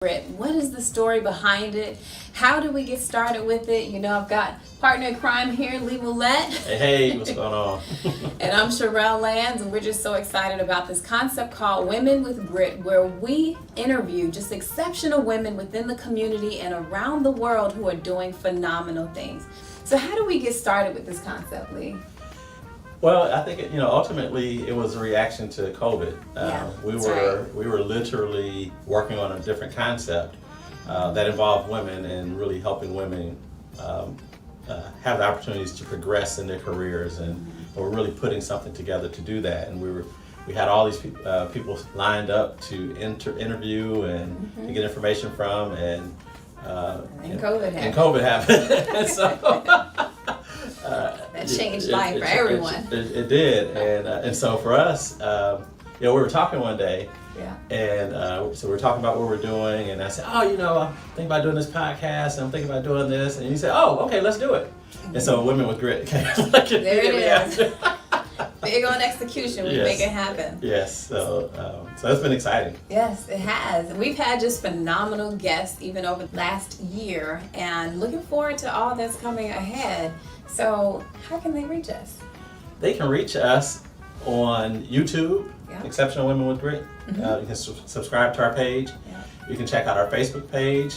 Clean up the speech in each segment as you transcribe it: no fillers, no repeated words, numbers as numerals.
Grit. What is the story behind it? How do we get started with it? You know, I've got partner in crime here, Lee Willette. Hey, what's going on? And I'm Sherelle Lands, and we're just so excited about this concept called Women with Grit, where we interview just exceptional women within the community and around the world who are doing phenomenal things. So how do we get started with this concept, Lee? Well, I think ultimately it was a reaction to COVID. We were literally working on a different concept that involved women and really helping women have the opportunities to progress in their careers, and we're really putting something together to do that. And we had all these people lined up to interview and to get information from, and COVID happened. So. That changed life for everyone. It did, and so for us, we were talking one day, and so we were talking about what we're doing, and I said, I'm thinking about doing this podcast, and I'm thinking about doing this, and you said, okay, let's do it. And so Women with Grit came. There it is. Big on execution, we make it happen. Yes, so it's been exciting. Yes, it has. We've had just phenomenal guests even over the last year, and looking forward to all that's coming ahead. So how can they reach us? They can reach us on YouTube, Exceptional Women with Grit. You can subscribe to our page. You can check out our Facebook page,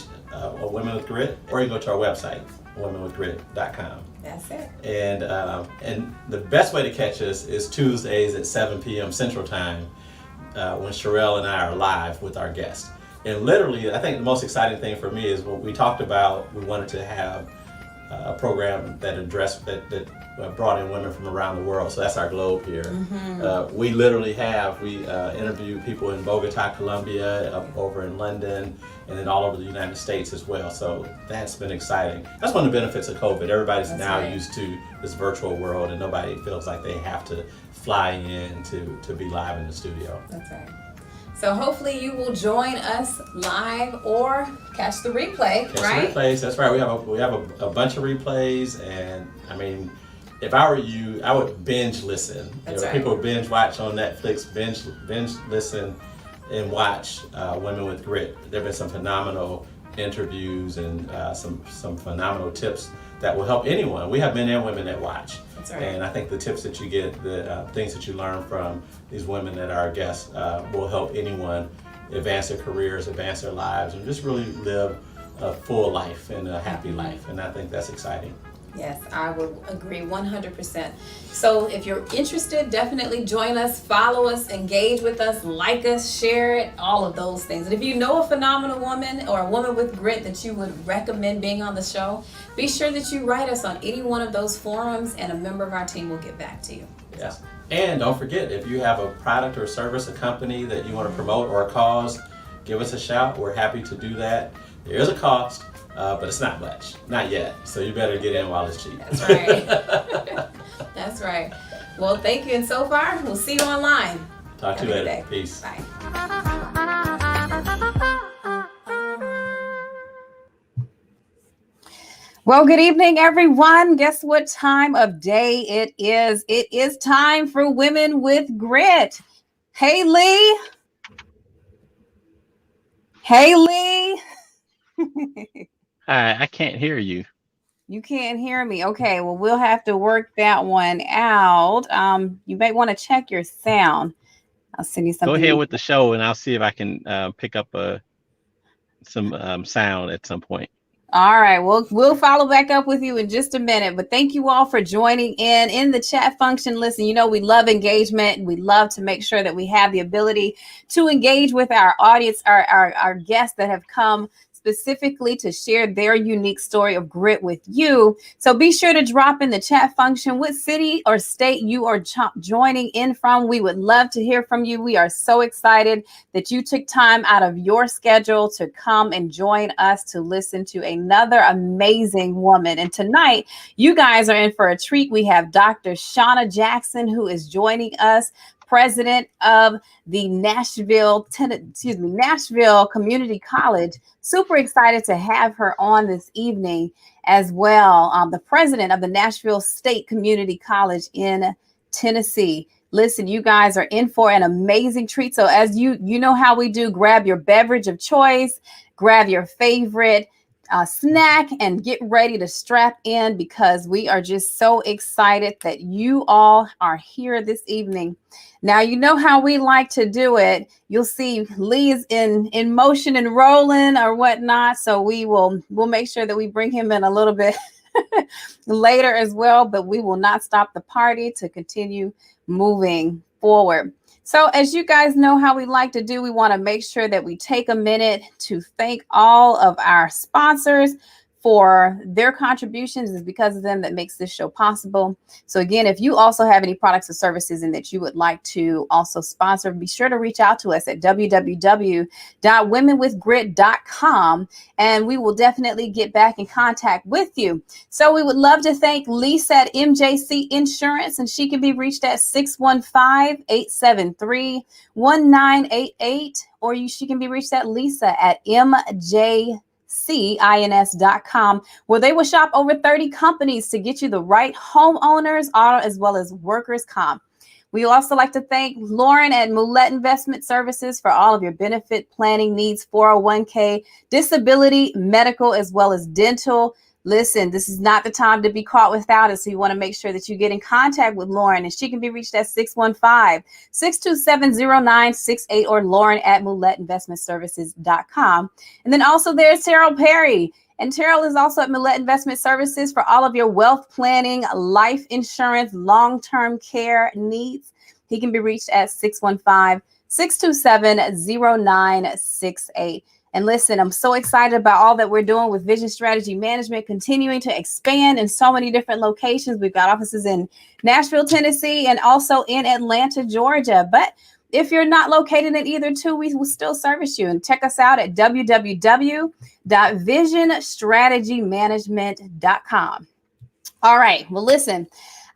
Women with Grit, or you can go to our website, womenwithgrit.com. That's it. And the best way to catch us is Tuesdays at 7 p.m. Central Time, when Sherelle and I are live with our guests. And literally, I think the most exciting thing for me is what we talked about. We wanted to have a program that brought in women from around the world. So that's our globe here. We literally interview people in Bogota, Colombia, over in London, and then all over the United States as well. So that's been exciting. That's one of the benefits of COVID. Everybody's used to this virtual world, and nobody feels like they have to fly in to be live in the studio. That's right. So hopefully you will join us live or catch the replay, right? The replays, that's right. We have a bunch of replays, and I mean, if I were you, I would binge listen. People binge watch on Netflix, binge listen and watch Women with Grit. There have been some phenomenal interviews and some phenomenal tips that will help anyone. We have men and women that watch. That's right. And I think the tips that you get, the things that you learn from these women that are our guests will help anyone advance their careers, advance their lives, and just really live a full life and a happy life. And I think that's exciting. Yes, I would agree 100%. So if you're interested, definitely join us, follow us, engage with us, like us, share it, all of those things. And if you know a phenomenal woman or a woman with grit that you would recommend being on the show, be sure that you write us on any one of those forums, and a member of our team will get back to you. Yes. And don't forget, if you have a product or service, a company that you want to promote or a cause, give us a shout. We're happy to do that. There is a cost. But it's not much, not yet. So you better get in while it's cheap. That's right. That's right. Well, thank you. And so far, we'll see you online. Talk to you later. Peace. Bye. Well, good evening, everyone. Guess what time of day it is? It is time for Women with Grit. Hey, Lee. Hey, Lee. I can't hear you. You can't hear me. Okay, well, we'll have to work that one out. You may want to check your sound. I'll send you something. Go ahead with the show, and I'll see if I can pick up some sound at some point. All right, we'll follow back up with you in just a minute. But thank you all for joining in the chat function. Listen, we love engagement. We love to make sure that we have the ability to engage with our audience, our guests that have come specifically to share their unique story of grit with you. So be sure to drop in the chat function what city or state you are joining in from. We would love to hear from you. We are so excited that you took time out of your schedule to come and join us to listen to another amazing woman. And tonight, you guys are in for a treat. We have Dr. Shanna Jackson, who is joining us, president of the Nashville Community College. Super excited to have her on this evening as well. The president of the Nashville State Community College in Tennessee. Listen, you guys are in for an amazing treat. So as you know how we do, grab your beverage of choice, grab your favorite snack, and get ready to strap in, because we are just so excited that you all are here this evening. Now, you know how we like to do it. You'll see Lee's in motion and rolling or whatnot. So we'll make sure that we bring him in a little bit later as well, but we will not stop the party to continue moving forward. So as you guys know how we like to do, we want to make sure that we take a minute to thank all of our sponsors for their contributions. It's because of them that makes this show possible. So again, if you also have any products or services and that you would like to also sponsor, be sure to reach out to us at www.womenwithgrit.com, and we will definitely get back in contact with you. So we would love to thank Lisa at MJC Insurance, and she can be reached at 615-873-1988, or she can be reached at Lisa at MJCins.com, where they will shop over 30 companies to get you the right homeowners, auto, as well as workers' comp. We also like to thank Lauren at Moulette Investment Services for all of your benefit planning needs, 401k, disability, medical, as well as dental. Listen, this is not the time to be caught without it, so you want to make sure that you get in contact with Lauren, and she can be reached at 615-627-0968 or Lauren at MouletteInvestmentServices.com. And then also there's Terrell Perry. And Terrell is also at Moulette Investment Services for all of your wealth planning, life insurance, long-term care needs. He can be reached at 615-627-0968. And listen, I'm so excited about all that we're doing with Vision Strategy Management, continuing to expand in so many different locations. We've got offices in Nashville, Tennessee, and also in Atlanta, Georgia. But if you're not located in either two, we will still service you. And check us out at www.visionstrategymanagement.com. All right. Well, listen,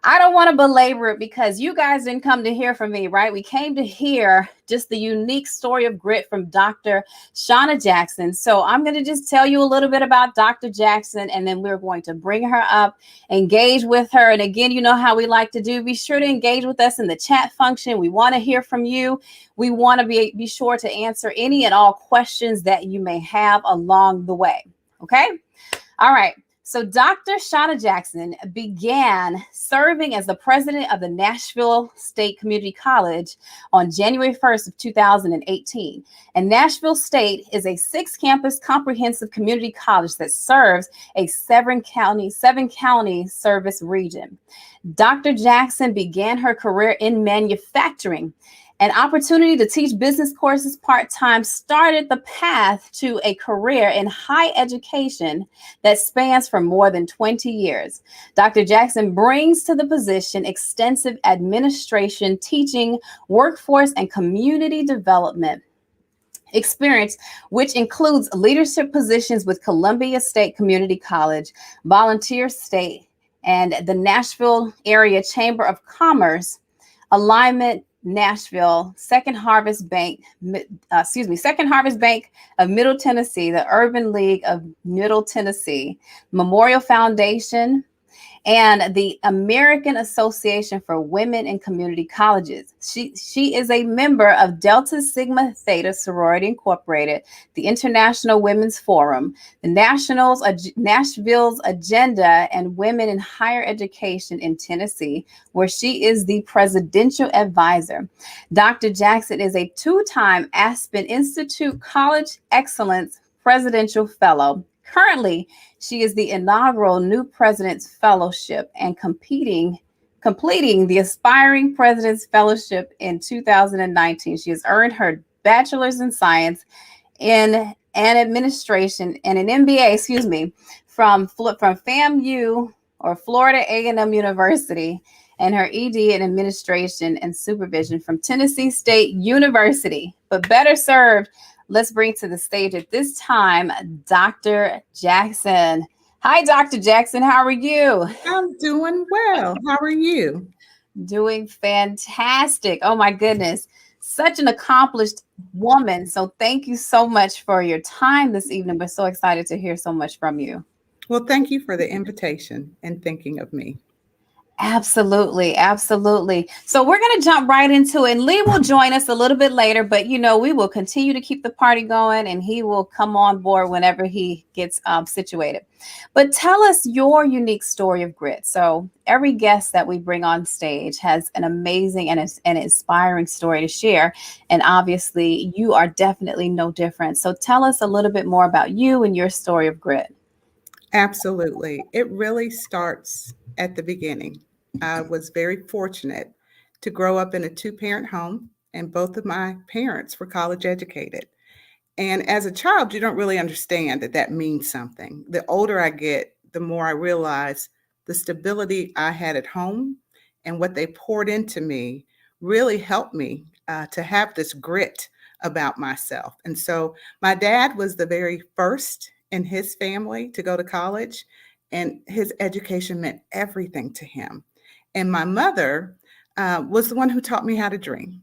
I don't want to belabor it because you guys didn't come to hear from me, right? We came to hear just the unique story of grit from Dr. Shanna Jackson. So I'm going to just tell you a little bit about Dr. Jackson, and then we're going to bring her up, engage with her. And again, you know how we like to do. Be sure to engage with us in the chat function. We want to hear from you. We want to be sure to answer any and all questions that you may have along the way. Okay? All right. So Dr. Shanna Jackson began serving as the president of the Nashville State Community College on January 1st of 2018. And Nashville State is a 6-campus comprehensive community college that serves a 7-county service region. Dr. Jackson began her career in manufacturing. An opportunity to teach business courses part-time started the path to a career in higher education that spans for more than 20 years. Dr. Jackson brings to the position extensive administration, teaching, workforce, and community development experience, which includes leadership positions with Columbia State Community College, Volunteer State, and the Nashville Area Chamber of Commerce, Alignment Nashville, Second Harvest Bank of Middle Tennessee, the Urban League of Middle Tennessee, Memorial Foundation, and the American Association for Women in Community Colleges. She is a member of Delta Sigma Theta Sorority Incorporated, the International Women's Forum, the Nashville's Agenda, and Women in Higher Education in Tennessee, where she is the presidential advisor. Dr. Jackson is a 2-time Aspen Institute College Excellence Presidential Fellow. Currently, she is the inaugural New President's Fellowship and completing the Aspiring President's Fellowship in 2019. She has earned her Bachelor's in Science in Administration and an MBA, from FAMU or Florida A&M University, and her ED in Administration and Supervision from Tennessee State University. But better served, let's bring to the stage at this time, Dr. Jackson. Hi, Dr. Jackson. How are you? I'm doing well. How are you? Doing fantastic. Oh, my goodness. Such an accomplished woman. So thank you so much for your time this evening. We're so excited to hear so much from you. Well, thank you for the invitation and thinking of me. Absolutely, absolutely. So we're going to jump right into it. And Lee will join us a little bit later, but we will continue to keep the party going and he will come on board whenever he gets situated. But tell us your unique story of grit. So every guest that we bring on stage has an amazing and an inspiring story to share. And obviously, you are definitely no different. So tell us a little bit more about you and your story of grit. Absolutely. It really starts at the beginning. I was very fortunate to grow up in a two-parent home, and both of my parents were college educated. And as a child, you don't really understand that that means something. The older I get, the more I realize the stability I had at home and what they poured into me really helped me to have this grit about myself. And so my dad was the very first in his family to go to college, and his education meant everything to him. And my mother was the one who taught me how to dream.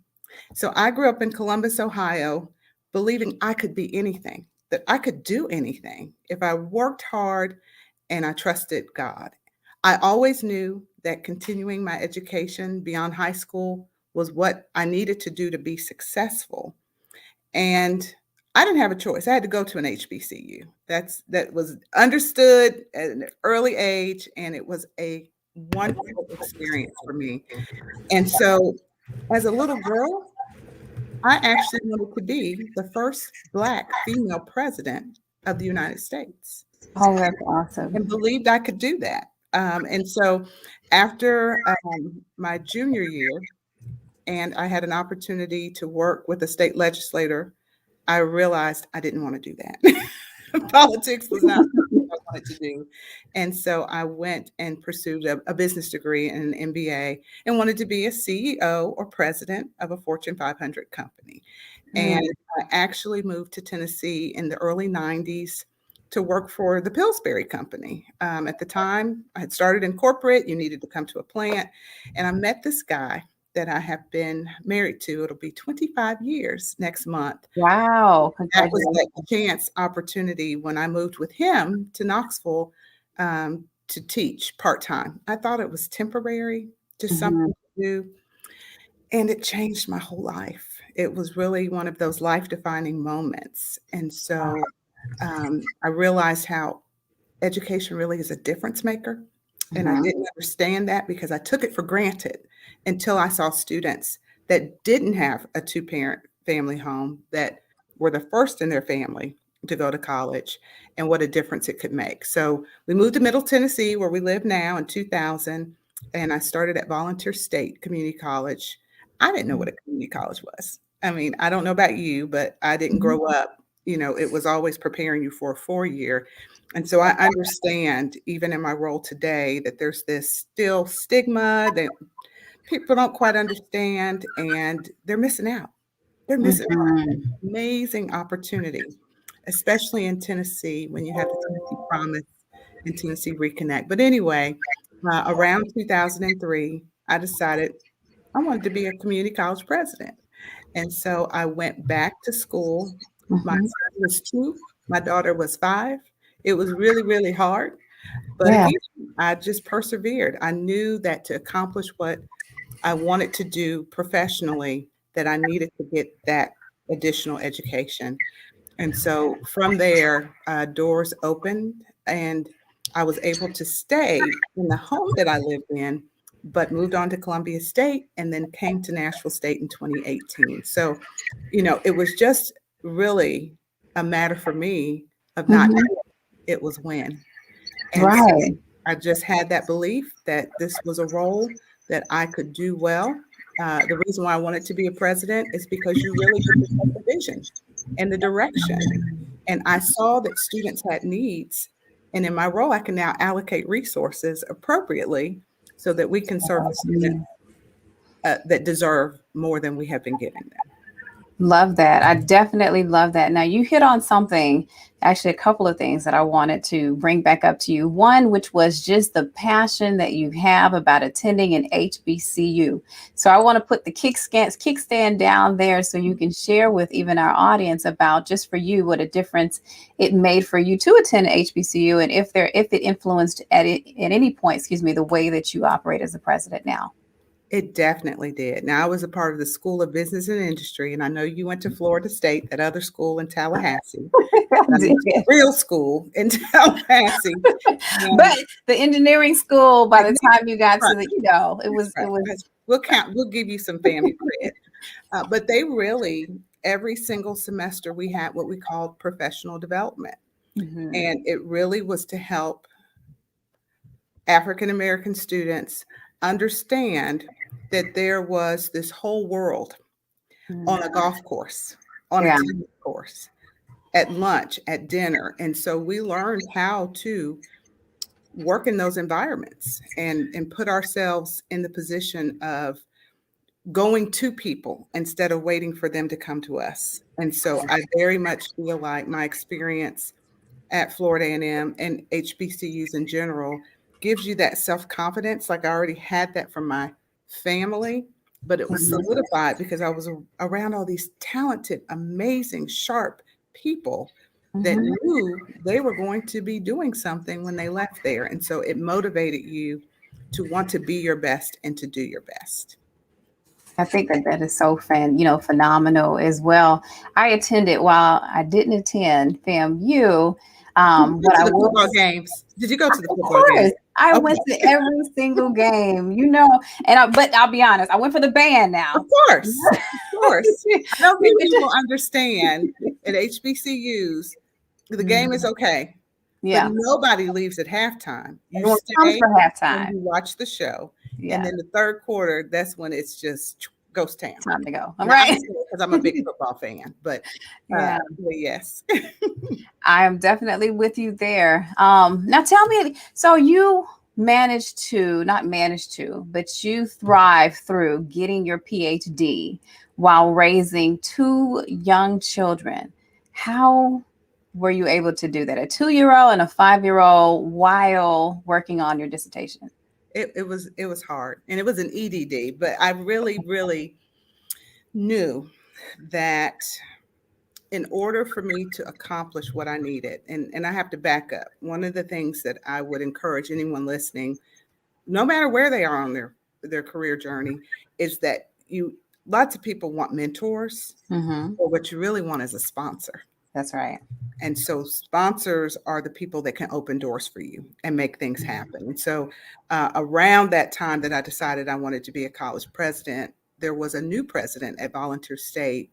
So I grew up in Columbus, Ohio, believing I could be anything, that I could do anything if I worked hard and I trusted God. I always knew that continuing my education beyond high school was what I needed to do to be successful. And I didn't have a choice. I had to go to an HBCU. That was understood at an early age, and it was a wonderful experience for me. And so as a little girl, I actually wanted to be the first Black female president of the United States Oh, that's awesome. and believed I could do that. And so after my junior year, and I had an opportunity to work with a state legislator, I realized I didn't want to do that. Politics was not something I wanted to do. And so I went and pursued a business degree and an MBA and wanted to be a CEO or president of a Fortune 500 company. Mm. And I actually moved to Tennessee in the early 90s to work for the Pillsbury Company. At the time, I had started in corporate. You needed to come to a plant. And I met this guy that I have been married to. It'll be 25 years next month. Wow. That was like a chance opportunity when I moved with him to Knoxville to teach part-time. I thought it was temporary, just something to do. And it changed my whole life. It was really one of those life-defining moments. And so I realized how education really is a difference maker. And I didn't understand that because I took it for granted until I saw students that didn't have a two-parent family home that were the first in their family to go to college and what a difference it could make. So we moved to Middle Tennessee, where we live now, in 2000, and I started at Volunteer State Community College. I didn't know what a community college was. I mean, I don't know about you, but I didn't grow up, it was always preparing you for a 4-year. And so I understand, even in my role today, that there's this still stigma that people don't quite understand, and they're missing out. They're missing out on an amazing opportunity, especially in Tennessee when you have the Tennessee Promise and Tennessee Reconnect. But anyway, around 2003, I decided I wanted to be a community college president. And so I went back to school. My son was 2, my daughter was 5. It was really, really hard. But Yeah. again, I just persevered. I knew that to accomplish what I wanted to do professionally, that I needed to get that additional education. And so from there, doors opened, and I was able to stay in the home that I lived in, but moved on to Columbia State and then came to Nashville State in 2018. So, it was just really a matter for me of not if, it was when. And so Right. I just had that belief that this was a role that I could do well. The reason why I wanted to be a president is because you really get to set the vision and the direction. And I saw that students had needs. And in my role, I can now allocate resources appropriately so that we can serve the students that deserve more than we have been giving them. Love that. I definitely love that. Now, you hit on something, actually, a couple of things that I wanted to bring back up to you. One, which was just the passion that you have about attending an HBCU. So, I want to put the kickstand down there so you can share with even our audience about just for you what a difference it made for you to attend an HBCU, and if it influenced at any point, excuse me, the way that you operate as a president now. It definitely did. Now, I was a part of the School of Business and Industry, and I know you went to Florida State, that other school in Tallahassee. I I did. went to real school in Tallahassee. But the engineering school, by the time you got to Right, the, it was. we'll give you some family credit. But they really, every single semester, we had what we called professional development. Mhm. And it really was to help African American students understand that there was this whole world on a golf course, on a Yeah. tennis course, at lunch, at dinner. And so we learned how to work in those environments and put ourselves in the position of going to people instead of waiting for them to come to us. And so I very much feel like my experience at Florida A&M and HBCUs in general gives you that self-confidence. Like I already had that from my family, but it was Mhm. solidified because I was around all these talented, amazing, sharp people that Mhm. knew they were going to be doing something when they left there. And so it motivated you to want to be your best and to do your best. I think that that is so phenomenal as well. I attended while I didn't attend FAMU. Did you go But to I the will, football games? Did you go to the of football games? course, I Okay. went to every single game, but I'll be honest, I went for the band Of now. course, of course. I don't think You people understand at HBCUs, the game is Mhm. okay, but Yeah, nobody leaves at halftime. You everyone comes stay for and halftime. you watch the show, and Yeah, then the third quarter, that's when it's just ghost town. time to go. All Now, I'm right. saying because I'm a big football fan, Yeah. but yes. I am definitely with you there. Now tell me, so you not managed to, but you thrive through getting your PhD while raising two young children. How were you able to do that? A 2-year-old and a 5-year-old while working on your dissertation? It was hard, and it was an EDD, but I really, really knew that in order for me to accomplish what I needed, and I have to back up, one of the things that I would encourage anyone listening, no matter where they are on their career journey, is that lots of people want mentors, Mm-hmm. but what you really want is a sponsor. That's right. And so sponsors are the people that can open doors for you and make things happen. And so around that time that I decided I wanted to be a college president, there was a new president at Volunteer State.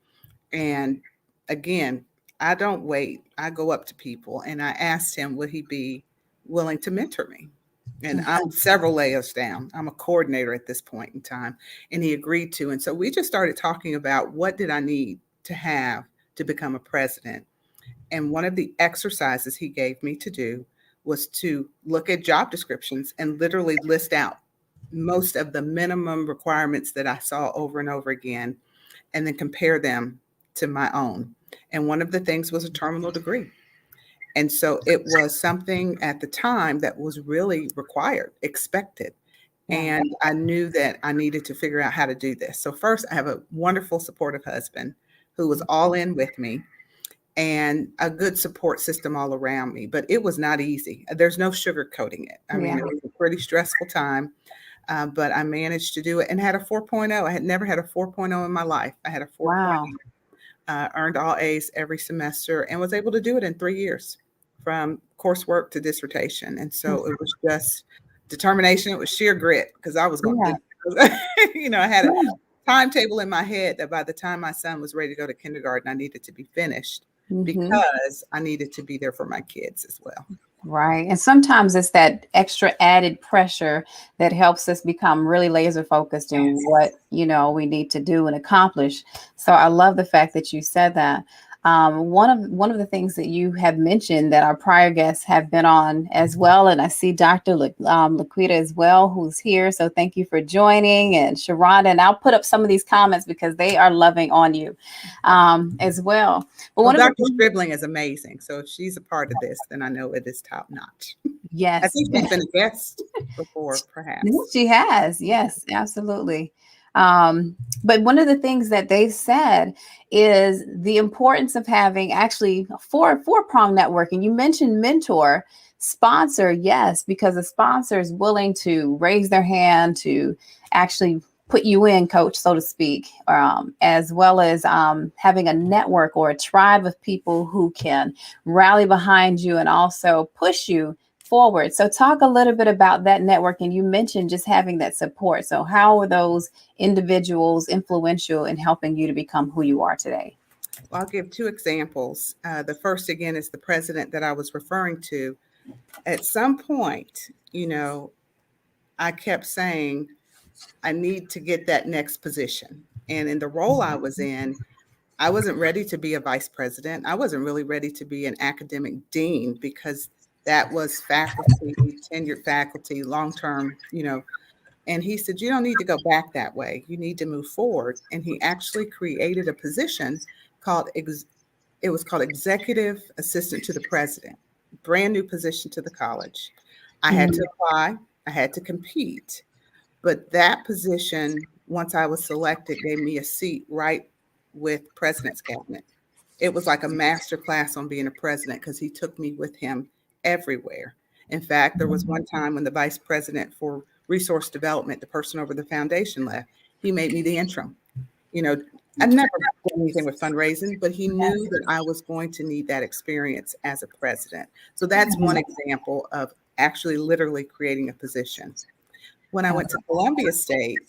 And again, I don't wait. I go up to people and I asked him, would he be willing to mentor me? And I'm several layers down. I'm a coordinator at this point in time. And he agreed to. And so we just started talking about what did I need to have to become a president. And one of the exercises he gave me to do was to look at job descriptions and literally list out most of the minimum requirements that I saw over and over again, and then compare them to my own. And one of the things was a terminal degree. And so it was something at the time that was really required, expected. Yeah. And I knew that I needed to figure out how to do this. So first, I have a wonderful, supportive husband who was all in with me and a good support system all around me. But it was not easy. There's no sugarcoating it. I mean, Yeah. it was a pretty stressful time, but I managed to do it and had a 4.0. I had never had a 4.0 in my life. I had a 4.0. Wow. Earned all A's every semester and was able to do it in 3 years from coursework to dissertation. And so it was just determination. It was sheer grit because I was going to Yeah. do it. I had a timetable in my head that by the time my son was ready to go to kindergarten, I needed to be finished Mhm. because I needed to be there for my kids as well. Right. And sometimes it's that extra added pressure that helps us become really laser focused in Yes. what, we need to do and accomplish. So I love the fact that you said that. One of the things that you have mentioned that our prior guests have been on as well, and I see Dr. Laquita as well, who's here. So thank you for joining, and Sharonda. And I'll put up some of these comments because they are loving on you as well. But Well, one of Dr. the Scribbling is amazing. So if she's a part of this, then I know it is top notch. I yes, think she's been a guest before, perhaps. she has. Yes, absolutely. But one of the things that they've said is the importance of having actually four-prong networking. You mentioned mentor, sponsor, yes, because a sponsor is willing to raise their hand to actually put you in, coach, so to speak, as well as having a network or a tribe of people who can rally behind you and also push you forward. So talk a little bit about that network. And you mentioned just having that support. So how are those individuals influential in helping you to become who you are today? Well, I'll give two examples. The first, again, is the president that I was referring to. At some point, I kept saying, I need to get that next position. And in the role I was in, I wasn't ready to be a vice president. I wasn't really ready to be an academic dean because that was faculty, tenured faculty, long-term, And he said, you don't need to go back that way. You need to move forward. And he actually created a position it was called Executive Assistant to the President, brand new position to the college. I had to apply, I had to compete. But that position, once I was selected, gave me a seat right with President's Cabinet. It was like a master class on being a president because he took me with him everywhere. In fact, there was one time when the vice president for resource development, the person over the foundation, left. He made me the interim. I've never done anything with fundraising, but he knew that I was going to need that experience as a president. So that's one example of actually literally creating a position. When I went to Columbia State,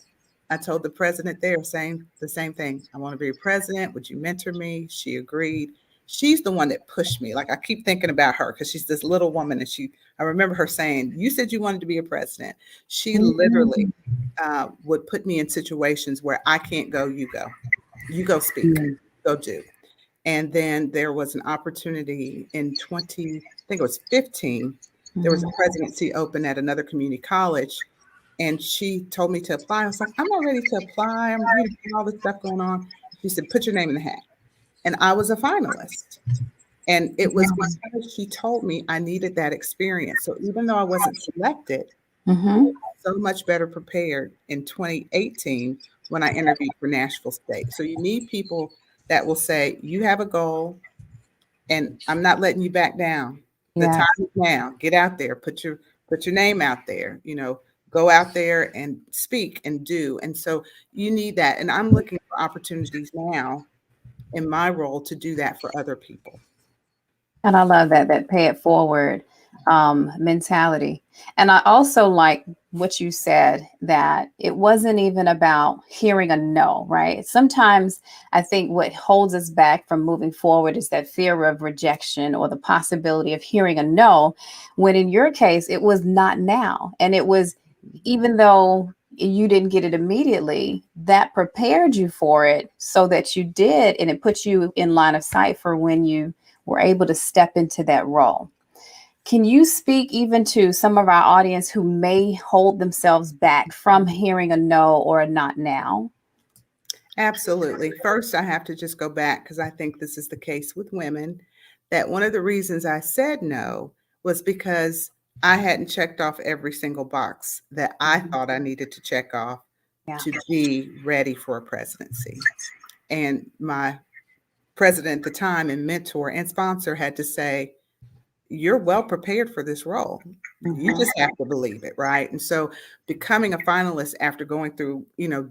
I told the president there saying the same thing. I want to be a president. Would you mentor me? She agreed. She's the one that pushed me. Like I keep thinking about her because she's this little woman. And I remember her saying, you said you wanted to be a president. She literally would put me in situations where I can't go, you go. You go speak, go do. And then there was an opportunity in I think it was 15. There was a presidency open at another community college. And she told me to apply. I was like, I'm not ready to apply. I'm all this stuff going on. She said, put your name in the hat. And I was a finalist. And it was because she told me I needed that experience. So even though I wasn't selected, I was so much better prepared in 2018 when I interviewed for Nashville State. So you need people that will say, you have a goal and I'm not letting you back down. The time is now. Get out there, put your name out there, go out there and speak and do. And so you need that. And I'm looking for opportunities now in my role to do that for other people. And I love that pay it forward mentality. And I also like what you said, that it wasn't even about hearing a no, right? Sometimes I think what holds us back from moving forward is that fear of rejection or the possibility of hearing a no, when in your case, it was not now. And it was, even though you didn't get it immediately, that prepared you for it so that you did, and it put you in line of sight for when you were able to step into that role. Can you speak even to some of our audience who may hold themselves back from hearing a no or a not now? Absolutely. First, I have to just go back because I think this is the case with women, that one of the reasons I said no was because I hadn't checked off every single box that I thought I needed to check off to be ready for a presidency. And my president at the time and mentor and sponsor had to say, you're well prepared for this role. You just have to believe it, right? And so becoming a finalist after going through,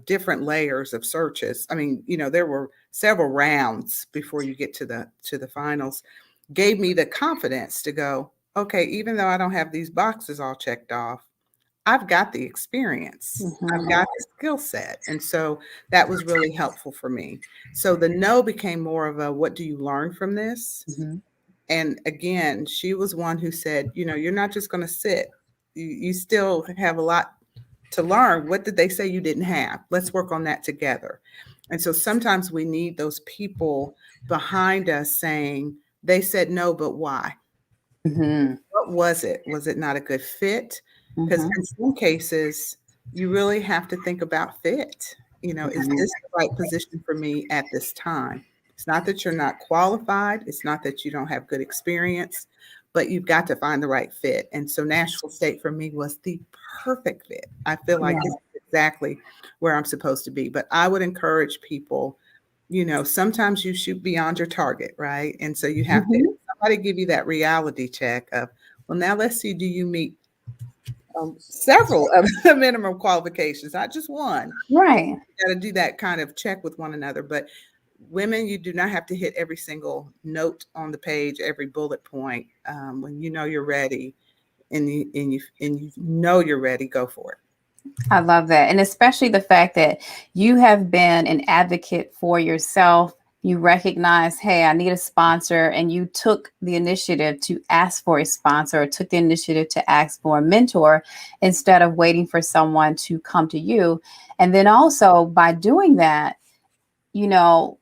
different layers of searches, there were several rounds before you get to the finals, gave me the confidence to go, okay, even though I don't have these boxes all checked off, I've got the experience. I've got the skill set. And so that was really helpful for me. So the no became more of a, what do you learn from this? And again, she was one who said, you're not just going to sit. You still have a lot to learn. What did they say you didn't have? Let's work on that together. And so sometimes we need those people behind us saying, they said no, but why? Mm-hmm. What was it? Was it not a good fit? Because Mm-hmm. in some cases, you really have to think about fit. You know, is this the right position for me at this time? It's not that you're not qualified. It's not that you don't have good experience, but you've got to find the right fit. And so Nashville State for me was the perfect fit. I feel like this Yeah. is exactly where I'm supposed to be. But I would encourage people, you know, sometimes you shoot beyond your target, right? And so you have to Mm-hmm. somebody give you that reality check of, well, now let's see, do you meet several of the minimum qualifications, not just one? Right. You got to do that kind of check with one another. But women, you do not have to hit every single note on the page, every bullet point. When you know you're ready, and you know you're ready, go for it. I love that. And especially the fact that you have been an advocate for yourself. You recognize, hey, I need a sponsor. And you took the initiative to ask for a sponsor, or took the initiative to ask for a mentor instead of waiting for someone to come to you. And then also by doing that,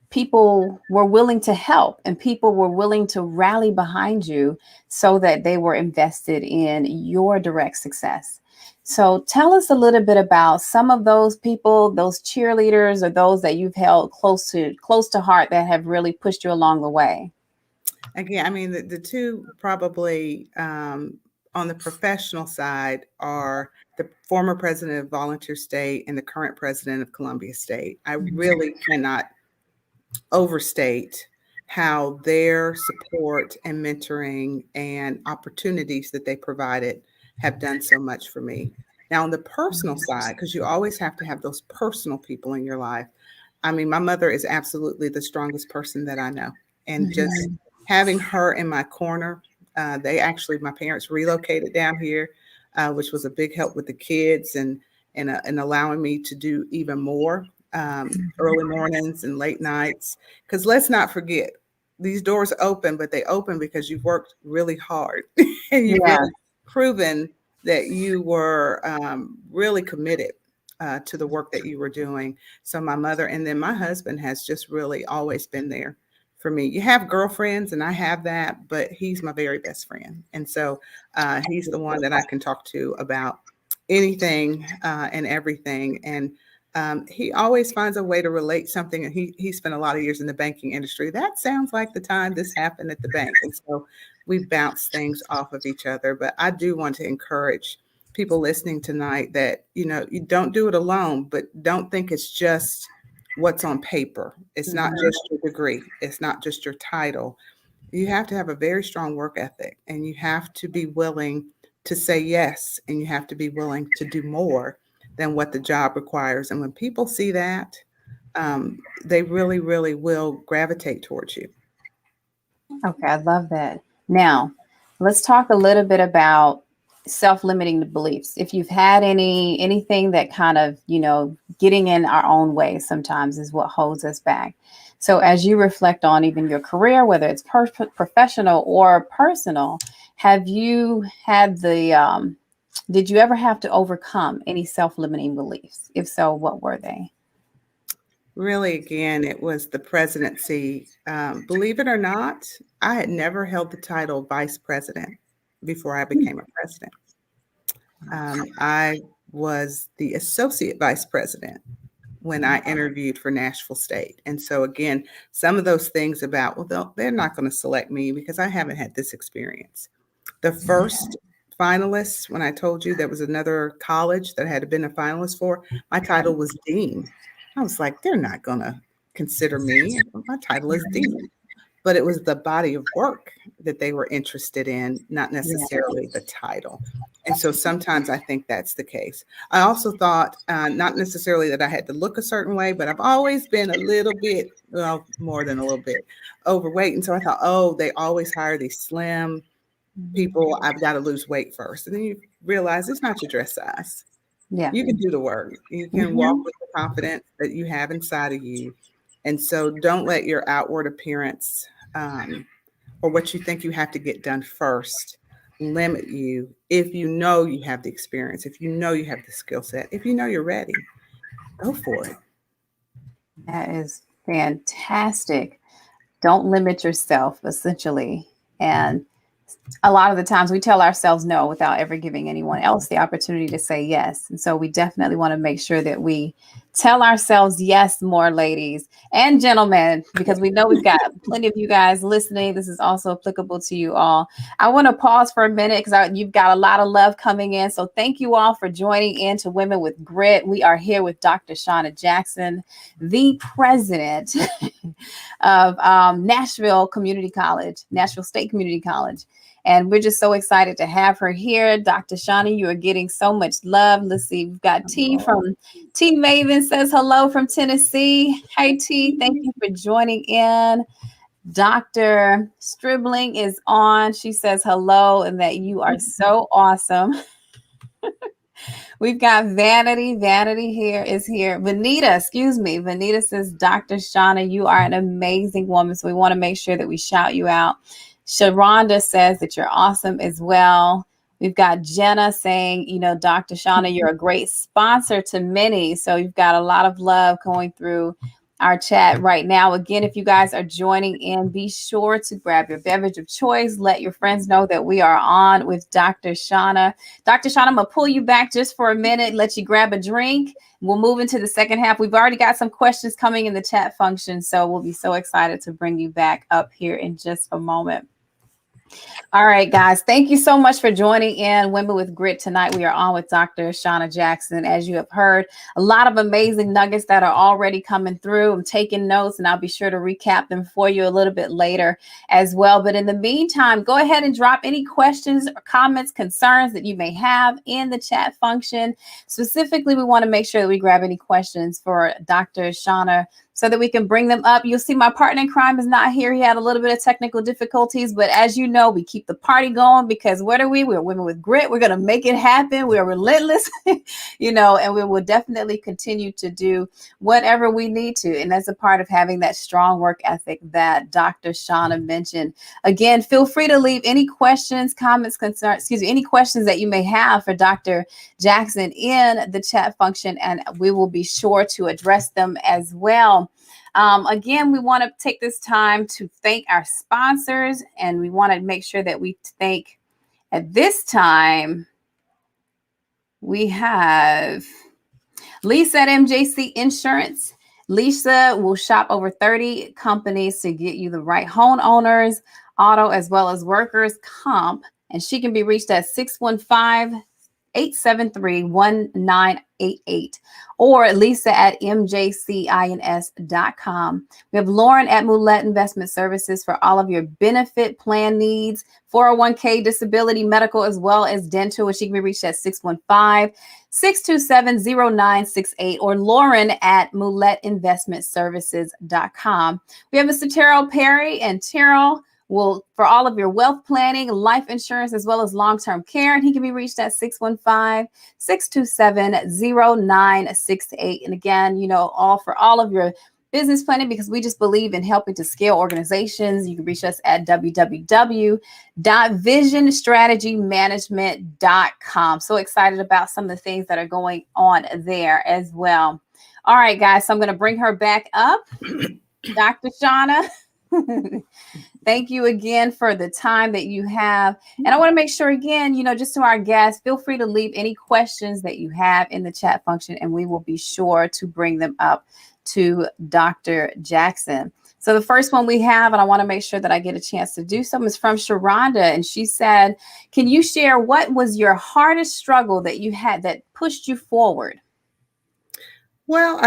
people were willing to help and people were willing to rally behind you so that they were invested in your direct success. So tell us a little bit about some of those people, those cheerleaders, or those that you've held close to heart that have really pushed you along the way. Again, I mean, the two probably on the professional side are the former president of Volunteer State and the current president of Columbia State. I really cannot overstate how their support and mentoring and opportunities that they provided have done so much for me. Now, on the personal side, because you always have to have those personal people in your life. I mean, my mother is absolutely the strongest person that I know. And just Mhm. having her in my corner, my parents relocated down here, which was a big help with the kids and allowing me to do even more early mornings and late nights. Because let's not forget, these doors open, but they open because you've worked really hard and you've Yeah. really proven that you were really committed to the work that you were doing. So my mother and then my husband has just really always been there for me. You have girlfriends, and I have that, but he's my very best friend. And so he's the one that I can talk to about anything and everything. And he always finds a way to relate something. And he spent a lot of years in the banking industry. That sounds like the time this happened at the bank. And so we bounce things off of each other. But I do want to encourage people listening tonight that, you know, you don't do it alone, but don't think it's just what's on paper. It's not Mhm. just your degree. It's not just your title. You have to have a very strong work ethic, and you have to be willing to say yes, and you have to be willing to do more than what the job requires. And when people see that, they really, really will gravitate towards you. Okay, I love that. Now, let's talk a little bit about self-limiting beliefs. If you've had anything that kind of, getting in our own way sometimes is what holds us back. So as you reflect on even your career, whether it's professional or personal, have you had did you ever have to overcome any self-limiting beliefs? If so, what were they? Really, again, it was the presidency. Believe it or not, I had never held the title vice president before I became a president. I was the associate vice president when I interviewed for Nashville State. And so, again, some of those things about, well, they're not going to select me because I haven't had this experience. The first finalist, when I told you there was another college that I had been a finalist for, my title was dean. I was like, they're not going to consider me. My title is dean. But it was the body of work that they were interested in, not Yeah. necessarily the title. And so sometimes I think that's the case. I also thought, not necessarily that I had to look a certain way, but I've always been a little bit, well, more than a little bit overweight. And so I thought, oh, they always hire these slim people. I've got to lose weight first. And then you realize it's not your dress size. Yeah. You can do the work. You can walk Mhm. with the confidence that you have inside of you. And so don't let your outward appearance or what you think you have to get done first limit you if you know you have the experience, if you know you have the skill set, if you know you're ready, go for it. That is fantastic. Don't limit yourself, essentially. And a lot of the times we tell ourselves no without ever giving anyone else the opportunity to say yes. And so we definitely want to make sure that we tell ourselves yes more, ladies and gentlemen, because we know we've got plenty of you guys listening. This is also applicable to you all. I want to pause for a minute because you've got a lot of love coming in. So thank you all for joining in to Women with Grit. We are here with Dr. Shanna Jackson, the president of Nashville State Community College. And we're just so excited to have her here. Dr. Shanna, you are getting so much love. Let's see. We've got T from T Maven says hello from Tennessee. Hi, T. Thank you for joining in. Dr. Stribling is on. She says hello and that you are so awesome. We've got Vanity. Vanity is here. Vanita says, Dr. Shanna, you are an amazing woman. So we want to make sure that we shout you out. Sharonda says that you're awesome as well. We've got Jenna saying, Dr. Shanna, you're a great sponsor to many. So you've got a lot of love going through our chat right now. Again, if you guys are joining in, be sure to grab your beverage of choice. Let your friends know that we are on with Dr. Shanna. Dr. Shanna, I'm going to pull you back just for a minute, let you grab a drink. We'll move into the second half. We've already got some questions coming in the chat function, so we'll be so excited to bring you back up here in just a moment. All right, guys, thank you so much for joining in Women with Grit tonight. We are on with Dr. Shanna Jackson. As you have heard, a lot of amazing nuggets that are already coming through. I'm taking notes and I'll be sure to recap them for you a little bit later as well. But in the meantime, go ahead and drop any questions or comments, concerns that you may have in the chat function. Specifically, we want to make sure that we grab any questions for Dr. Shanna so that we can bring them up. You'll see my partner in crime is not here. He had a little bit of technical difficulties, but as you know, we keep the party going because what are we? We're Women with Grit. We're going to make it happen. We're relentless, and we will definitely continue to do whatever we need to. And that's a part of having that strong work ethic that Dr. Shanna mentioned. Again, feel free to leave any questions, comments, concerns, any questions that you may have for Dr. Jackson in the chat function, and we will be sure to address them as well. Again, we want to take this time to thank our sponsors, and we want to make sure that we thank at this time. We have Lisa at MJC Insurance. Lisa will shop over 30 companies to get you the right homeowners, auto, as well as workers' comp, and she can be reached at 615-873-1988 or Lisa at mjcins.com. We have Lauren at Moulette Investment Services for all of your benefit plan needs, 401k, disability, medical, as well as dental, and she can be reached at 615-627-0968 or Lauren at mouletteinvestmentservices.com. We have Mr. Terrell Perry, and Terrell will for all of your wealth planning, life insurance, as well as long-term care. And he can be reached at 615-627-0968. And again, all for all of your business planning, because we just believe in helping to scale organizations. You can reach us at www.visionstrategymanagement.com. So excited about some of the things that are going on there as well. All right, guys, so I'm going to bring her back up. Dr. Shanna. Thank you again for the time that you have. And I want to make sure again, just to our guests, feel free to leave any questions that you have in the chat function, and we will be sure to bring them up to Dr. Jackson. So the first one we have, and I want to make sure that I get a chance to do so, is from Sharonda. And she said, can you share what was your hardest struggle that you had that pushed you forward? Well,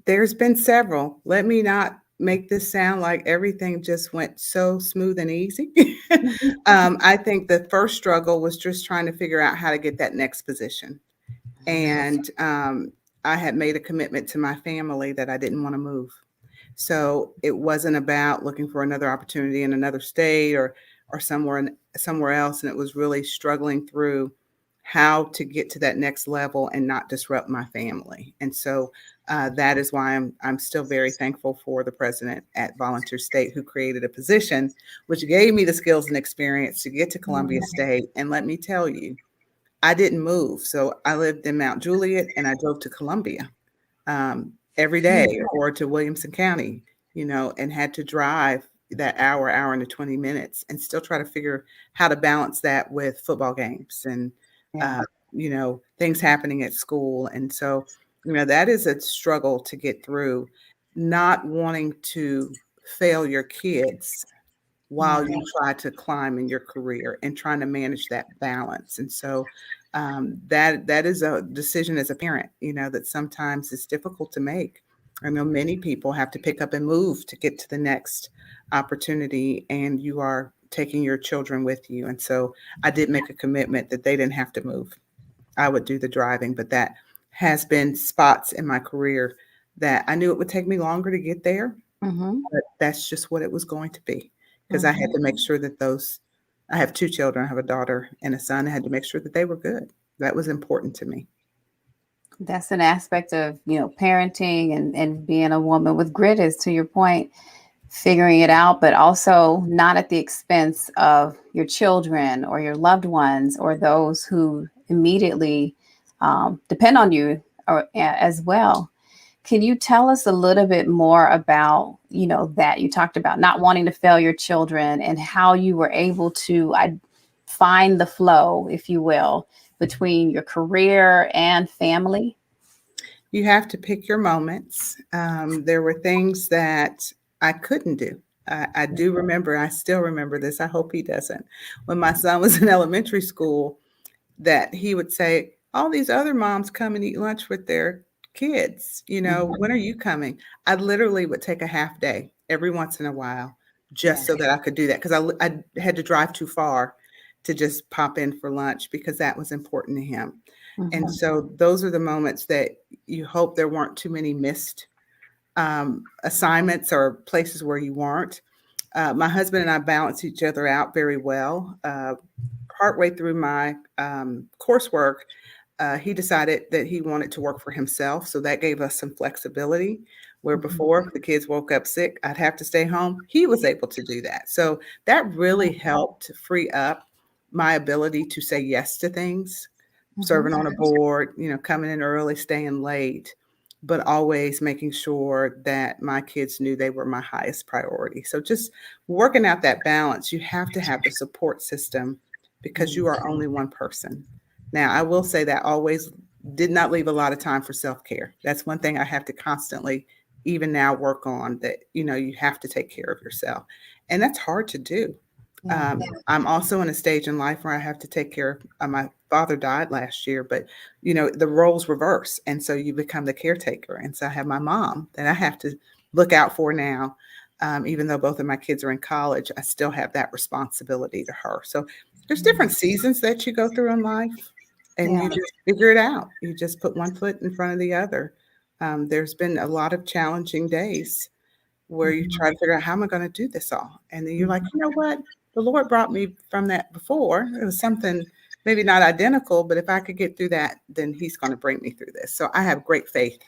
there's been several. Let me not make this sound like everything just went so smooth and easy. I think the first struggle was just trying to figure out how to get that next position. And I had made a commitment to my family that I didn't want to move. So it wasn't about looking for another opportunity in another state or somewhere else. And it was really struggling through how to get to that next level and not disrupt my family. And so that is why I'm still very thankful for the president at Volunteer State, who created a position which gave me the skills and experience to get to Columbia State. And let me tell you, I didn't move. So I lived in Mount Juliet and I drove to Columbia. every day, or to Williamson County, and had to drive that hour and 20 minutes and still try to figure how to balance that with football games and, Yeah. things happening at school. And so, that is a struggle to get through, not wanting to fail your kids while you try to climb in your career and trying to manage that balance. And so that is a decision as a parent, that sometimes is difficult to make. I know many people have to pick up and move to get to the next opportunity, and you are taking your children with you. And so I did make a commitment that they didn't have to move. I would do the driving, but that has been spots in my career that I knew it would take me longer to get there, but that's just what it was going to be, because I had to make sure that I have 2 children. I have a daughter and a son. I had to make sure that they were good. That was important to me. That's an aspect of, parenting and being a woman with grit, is, to your point, figuring it out, but also not at the expense of your children or your loved ones or those who immediately depend on you as well. Can you tell us a little bit more about, that you talked about not wanting to fail your children and how you were able to find the flow, if you will, between your career and family? You have to pick your moments. There were things that I couldn't do. I do remember, I still remember this. I hope he doesn't. When my son was in elementary school, that he would say, all these other moms come and eat lunch with their kids. When are you coming? I literally would take a half day every once in a while just so that I could do that, because I had to drive too far to just pop in for lunch, because that was important to him. And so those are the moments that you hope there weren't too many missed assignments or places where you weren't. My husband and I balance each other out very well. Partway through my coursework, he decided that he wanted to work for himself. So that gave us some flexibility, where before, if the kids woke up sick, I'd have to stay home. He was able to do that. So that really helped free up my ability to say yes to things, serving on a board, coming in early, staying late, but always making sure that my kids knew they were my highest priority. So just working out that balance. You have to have the support system, because you are only one person. Now, I will say that always did not leave a lot of time for self-care. That's one thing I have to constantly, even now, work on, that, you have to take care of yourself. And that's hard to do. I'm also in a stage in life where I have to take care of, my father died last year, but, the roles reverse. And so you become the caretaker. And so I have my mom that I have to look out for now. Even though both of my kids are in college, I still have that responsibility to her. So there's different seasons that you go through in life, and you just figure it out. You just put one foot in front of the other. There's been a lot of challenging days where you try to figure out, how am I going to do this all? And then you're like, you know what? The Lord brought me from that before. It was something maybe not identical, but if I could get through that, then He's going to bring me through this. So I have great faith,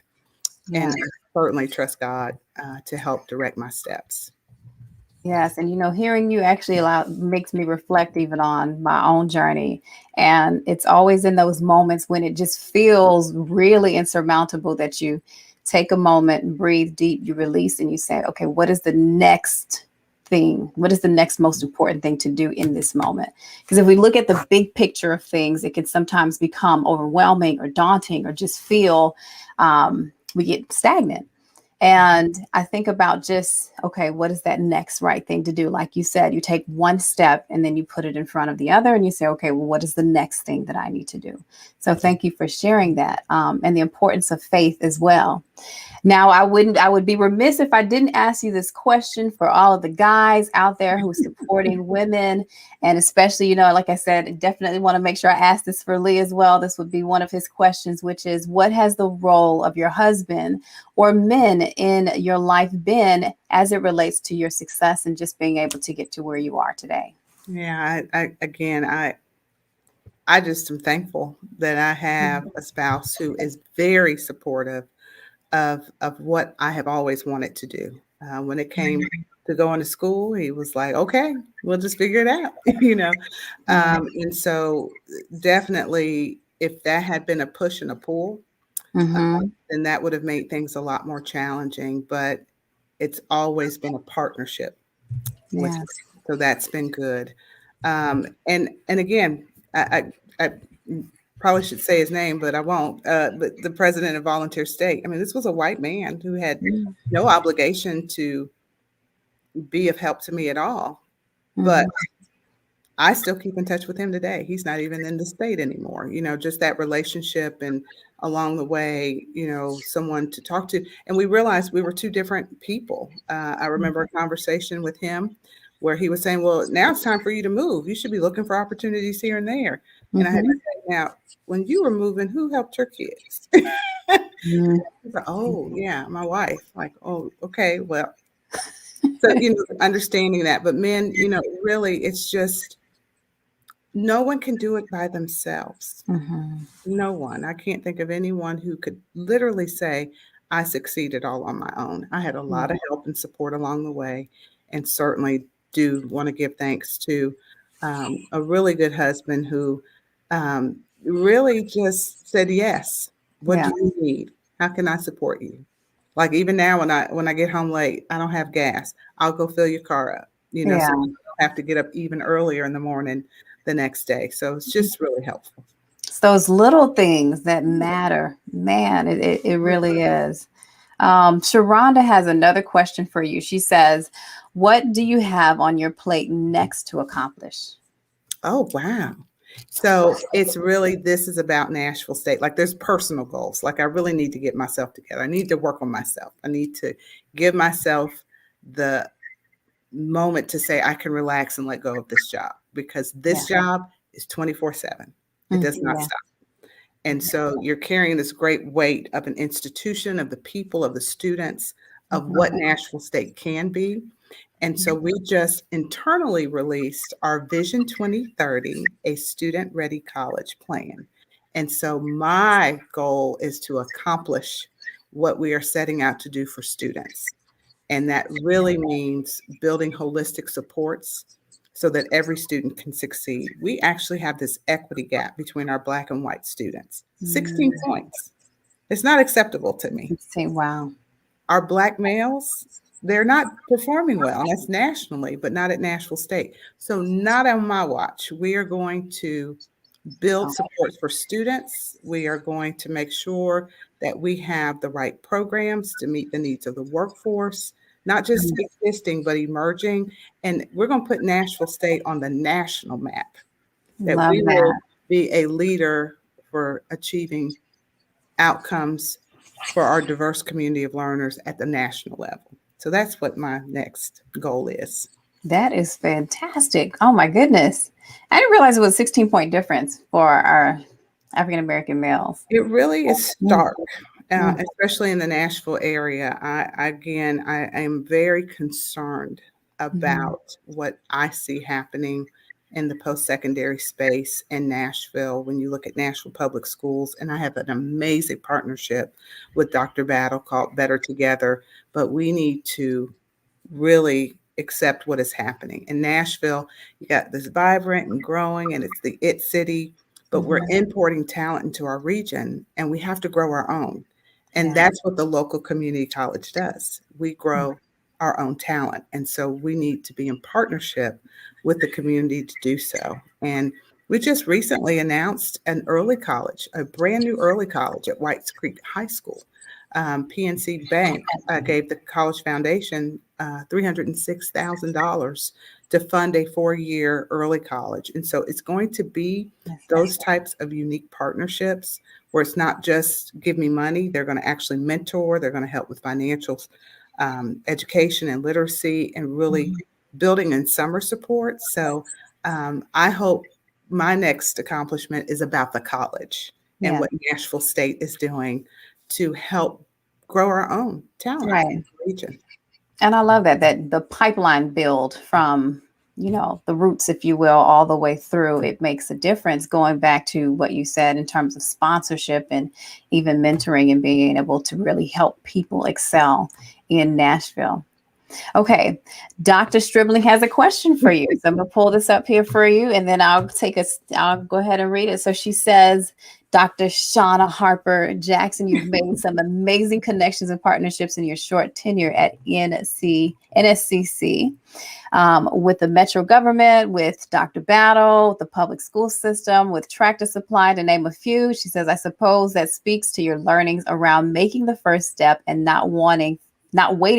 and I certainly trust God to help direct my steps. Yes. And, hearing you actually makes me reflect even on my own journey. And it's always in those moments when it just feels really insurmountable that you take a moment and breathe deep, you release, and you say, okay, what is the next thing? What is the next most important thing to do in this moment? Because if we look at the big picture of things, it can sometimes become overwhelming or daunting, or just feel we get stagnant. And I think about just, okay, what is that next right thing to do? Like you said, you take one step and then you put it in front of the other, and you say, okay, well, what is the next thing that I need to do? So thank you for sharing that, and the importance of faith as well. Now, I would be remiss if I didn't ask you this question for all of the guys out there who are supporting women. And especially, like I said, definitely want to make sure I ask this for Lee as well. This would be one of his questions, which is, what has the role of your husband or men in your life been as it relates to your success and just being able to get to where you are today? Yeah, I just am thankful that I have a spouse who is very supportive of what I have always wanted to do. When it came to going to school, he was like, okay, we'll just figure it out, And so definitely, if that had been a push and a pull, then that would have made things a lot more challenging. But it's always been a partnership with him. Yes. So that's been good. And again, I probably should say his name, but I won't. But the president of Volunteer State. I mean, this was a white man who had no obligation to be of help to me at all. But I still keep in touch with him today. He's not even in the state anymore. Just that relationship, and along the way, someone to talk to. And we realized we were two different people. I remember a conversation with him where he was saying, well, now it's time for you to move. You should be looking for opportunities here and there. And I had to say, now, when you were moving, who helped your kids? He's like, oh, yeah, my wife. Like, oh, okay, well. So, understanding that. But men, really, it's just, no one can do it by themselves. No one. I can't think of anyone who could literally say, I succeeded all on my own. I had a lot of help and support along the way, and certainly do want to give thanks to a really good husband who really just said, yes, what do you need? How can I support you? Like even now when I get home late, I don't have gas, I'll go fill your car up, so you don't have to get up even earlier in the morning the next day. So it's just really helpful. It's those little things that matter. Man, it really is. Sharonda has another question for you. She says, what do you have on your plate next to accomplish? Oh, wow. So it's really, this is about Nashville State. Like there's personal goals. Like I really need to get myself together. I need to work on myself. I need to give myself the moment to say I can relax and let go of this job, because this job is 24/7. It does not stop. And so you're carrying this great weight of an institution, of the people, of the students, of what Nashville State can be. And so we just internally released our Vision 2030, a student-ready college plan. And so my goal is to accomplish what we are setting out to do for students. And that really means building holistic supports so that every student can succeed. We actually have this equity gap between our Black and white students, 16 points. It's not acceptable to me. Wow. Our Black males, they're not performing well, and that's nationally, but not at Nashville State. So not on my watch. We are going to build supports for students. We are going to make sure that we have the right programs to meet the needs of the workforce, not just existing, but emerging. And we're going to put Nashville State on the national map, that we will be a leader for achieving outcomes for our diverse community of learners at the national level. So that's what my next goal is. That is fantastic. Oh my goodness. I didn't realize it was a 16-point difference for our African-American males. It really is stark, especially in the Nashville area. I am very concerned about what I see happening in the post-secondary space in Nashville. When you look at Nashville Public Schools, and I have an amazing partnership with Dr. Battle called Better Together, but we need to really accept what is happening. In Nashville, you got this vibrant and growing, and it's the it city, but we're importing talent into our region, and we have to grow our own. And that's what the local community college does. We grow our own talent. And so we need to be in partnership with the community to do so. And we just recently announced an early college, a brand new early college at Whites Creek High School. PNC Bank gave the College Foundation $306,000 to fund a 4-year early college. And so it's going to be those types of unique partnerships where it's not just give me money. They're going to actually mentor. They're going to help with financial education and literacy, and really building in summer support. So I hope my next accomplishment is about the college and what Nashville State is doing to help grow our own talent in the region. And I love that the pipeline build from, the roots, if you will, all the way through. It makes a difference, going back to what you said in terms of sponsorship and even mentoring and being able to really help people excel in Nashville. Okay, Dr. Stribling has a question for you. So I'm going to pull this up here for you, and then I'll go ahead and read it. So she says, Dr. Shanna Harper Jackson. You've made some amazing connections and partnerships in your short tenure at NSCC, with the Metro government, with Dr. Battle, the public school system, with Tractor Supply, to name a few. She says, I suppose that speaks to your learnings around making the first step and not waiting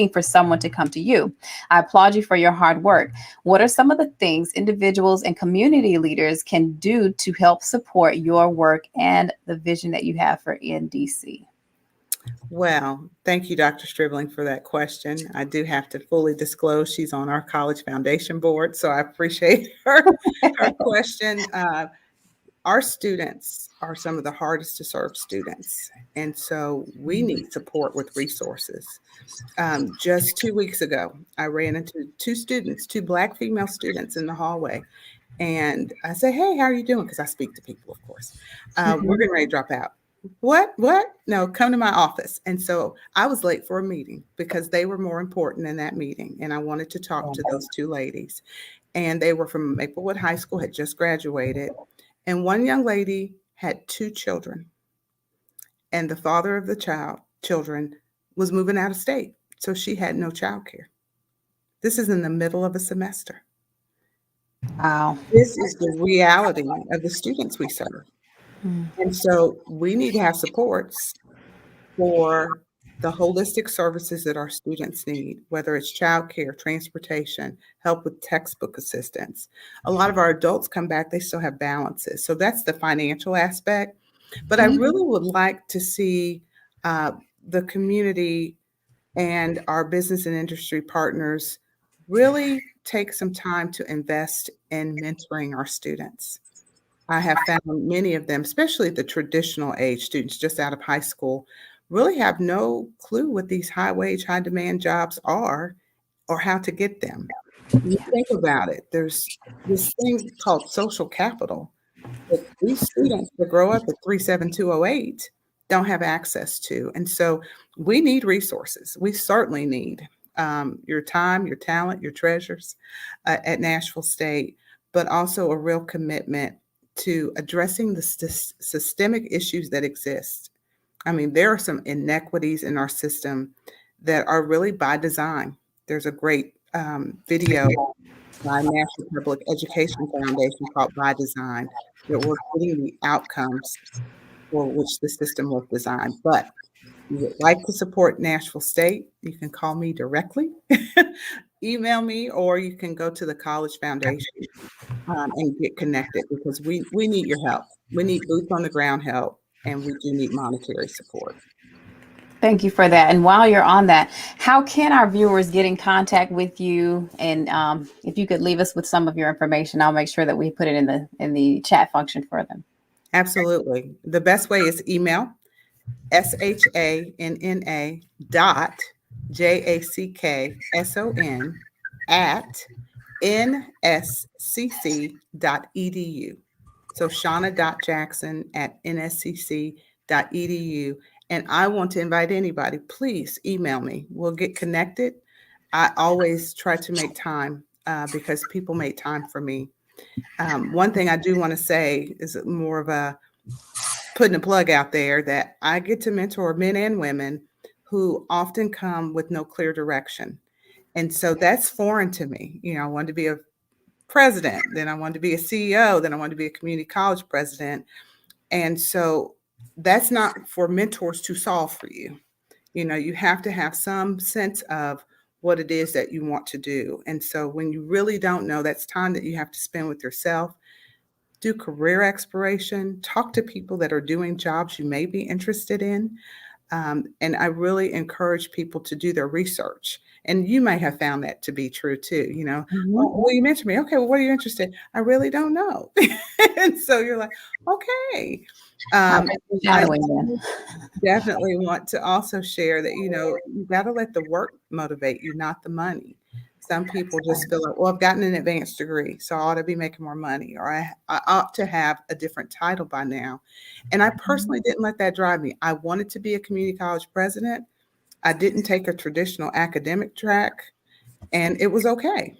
for someone to come to you. I applaud you for your hard work. What are some of the things individuals and community leaders can do to help support your work and the vision that you have for NDC? Well, thank you, Dr. Stribling, for that question. I do have to fully disclose she's on our college foundation board, so I appreciate her question. Our students are some of the hardest to serve students, and so we need support with resources. Just 2 weeks ago, I ran into two Black female students in the hallway, and I say, hey, how are you doing? Because I speak to people, of course. We're getting ready to drop out. What? No, come to my office. And so I was late for a meeting because they were more important in that meeting, and I wanted to talk to those two ladies. And they were from Maplewood High School, had just graduated. And one young lady had 2 children, and the father of the children was moving out of state. So she had no childcare. This is in the middle of a semester. Wow. This is the reality of the students we serve. And so we need to have supports for the holistic services that our students need, whether it's childcare, transportation, help with textbook assistance. A lot of our adults come back, they still have balances. So that's the financial aspect. But I really would like to see the community and our business and industry partners really take some time to invest in mentoring our students. I have found many of them, especially the traditional age students just out of high school, really have no clue what these high wage, high demand jobs are or how to get them. You think about it, there's this thing called social capital that these students that grow up at 37208 don't have access to. And so we need resources. We certainly need your time, your talent, your treasures at Nashville State, but also a real commitment to addressing the systemic issues that exist. I mean, there are some inequities in our system that are really by design. There's a great video by National Public Education Foundation called By Design that we're getting the outcomes for which the system was designed. But you would like to support Nashville State, you can call me directly, email me, or you can go to the College Foundation and get connected because we need your help. We need boots on the ground help, and we do need monetary support. Thank you for that. And while you're on that, how can our viewers get in contact with you? And if you could leave us with some of your information, I'll make sure that we put it in the chat function for them. Absolutely. The best way is email shanna.jackson@nscc.edu. So shanna.jackson@nscc.edu. And I want to invite anybody, please email me. We'll get connected. I always try to make time because people make time for me. One thing I do want to say is more of a putting a plug out there that I get to mentor men and women who often come with no clear direction. And so that's foreign to me. You know, I wanted to be a president, then I wanted to be a CEO, then I wanted to be a community college president. And so that's not for mentors to solve for you. You know, you have to have some sense of what it is that you want to do. And so when you really don't know, that's time that you have to spend with yourself. Do career exploration, talk to people that are doing jobs you may be interested in. And I really encourage people to do their research. And you may have found that to be true too. You know, well, you mentioned me. Okay, well, what are you interested in? I really don't know. And so you're like, okay. I definitely want to also share that, you know, you got to let the work motivate you, not the money. Some people just feel like, well, I've gotten an advanced degree, so I ought to be making more money, or I ought to have a different title by now. And I personally didn't let that drive me. I wanted to be a community college president. I didn't take a traditional academic track, and it was okay.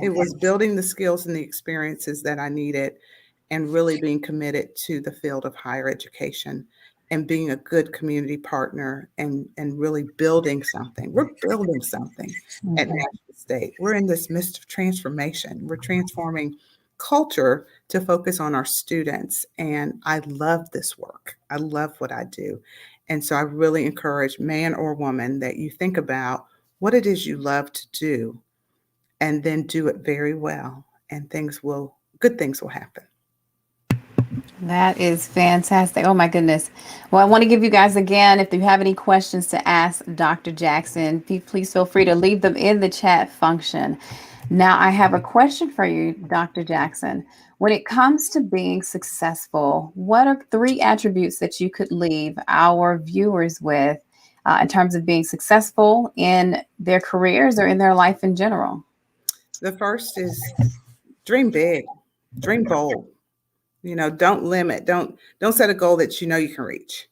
It was building the skills and the experiences that I needed. and really being committed to the field of higher education and being a good community partner and really building something. We're building something at Mhm. Nashville State. We're in this midst of transformation. We're transforming culture to focus on our students. And I love this work. I love what I do. And so I really encourage man or woman that you think about what it is you love to do and then do it very well. And good things will happen. That is fantastic. Oh my goodness. Well, I want to give you guys again, if you have any questions to ask Dr. Jackson, please feel free to leave them in the chat function. Now, I have a question for you, Dr. Jackson. When it comes to being successful, what are 3 attributes that you could leave our viewers with in terms of being successful in their careers or in their life in general? The first is dream big, dream bold. Don't limit. Don't set a goal that you can reach.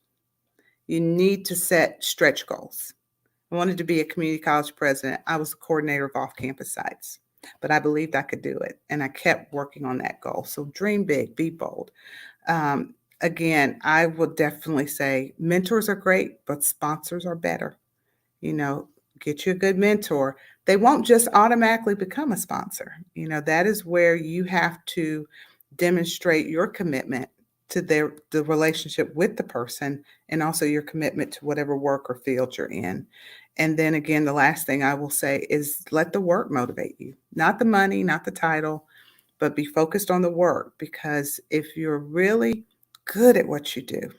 You need to set stretch goals. I wanted to be a community college president. I was the coordinator of off-campus sites, but I believed I could do it, and I kept working on that goal. So dream big, be bold. Again, I will definitely say mentors are great, but sponsors are better. you know, get you a good mentor. They won't just automatically become a sponsor. That is where you have to demonstrate your commitment to the relationship with the person and also your commitment to whatever work or field you're in. And then again, the last thing I will say is let the work motivate you, not the money, not the title, but be focused on the work. Because if you're really good at what you do,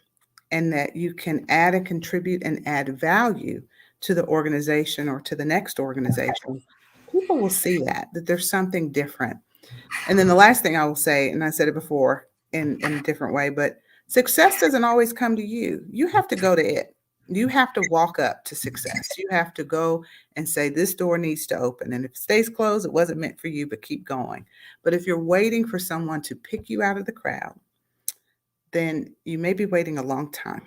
and that you can add and contribute and add value to the organization or to the next organization, people will see that there's something different. And then the last thing I will say, and I said it before in a different way, but success doesn't always come to you. You have to go to it. You have to walk up to success. You have to go and say, this door needs to open. And if it stays closed, it wasn't meant for you, but keep going. But if you're waiting for someone to pick you out of the crowd, then you may be waiting a long time.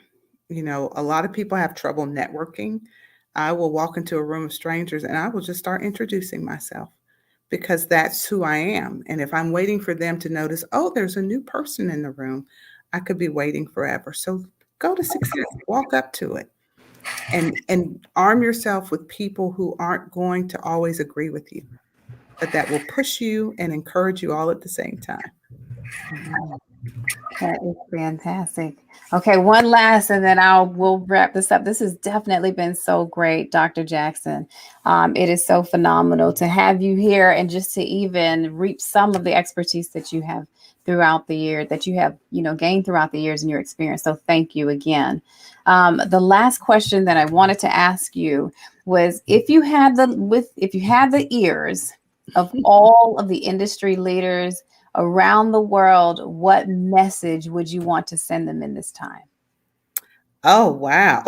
A lot of people have trouble networking. I will walk into a room of strangers and I will just start introducing myself because that's who I am. And if I'm waiting for them to notice, oh, there's a new person in the room, I could be waiting forever. So go to success, walk up to it, and arm yourself with people who aren't going to always agree with you, but that will push you and encourage you all at the same time. That is fantastic. Okay, one last, and then we'll wrap this up. This has definitely been so great, Dr. Jackson. It is so phenomenal to have you here and just to even reap some of the expertise that you have throughout the year, that you have, gained throughout the years in your experience. So thank you again. The last question that I wanted to ask you was if you had the ears of all of the industry leaders around the world, what message would you want to send them in this time? Oh, wow.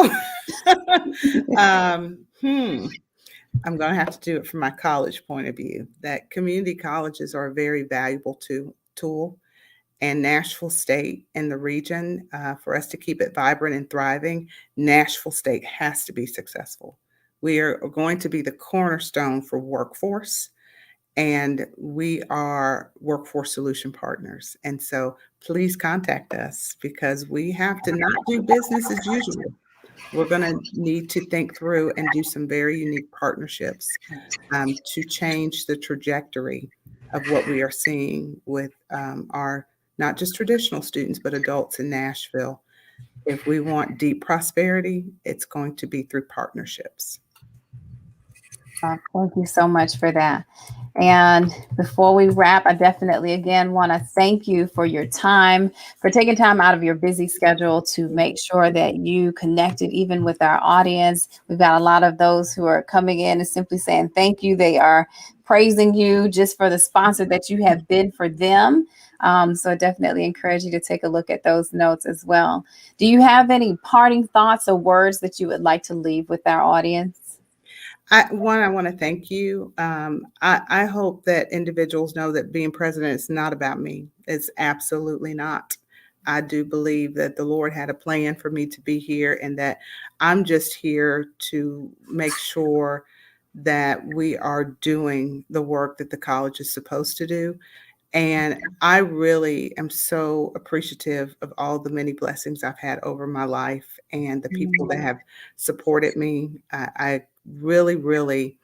I'm going to have to do it from my college point of view, that community colleges are a very valuable tool. And Nashville State and the region, for us to keep it vibrant and thriving, Nashville State has to be successful. We are going to be the cornerstone for workforce, and we are workforce solution partners. And so please contact us because we have to not do business as usual. We're going to need to think through and do some very unique partnerships to change the trajectory of what we are seeing with our not just traditional students, but adults in Nashville. If we want deep prosperity, it's going to be through partnerships. Thank you so much for that. And before we wrap, I definitely again want to thank you for your time, for taking time out of your busy schedule to make sure that you connected even with our audience. We've got a lot of those who are coming in and simply saying thank you. They are praising you just for the sponsor that you have been for them. So I definitely encourage you to take a look at those notes as well. Do you have any parting thoughts or words that you would like to leave with our audience? I want to thank you. I hope that individuals know that being president is not about me. It's absolutely not. I do believe that the Lord had a plan for me to be here and that I'm just here to make sure that we are doing the work that the college is supposed to do. And I really am so appreciative of all the many blessings I've had over my life and the people that have supported me. I really, really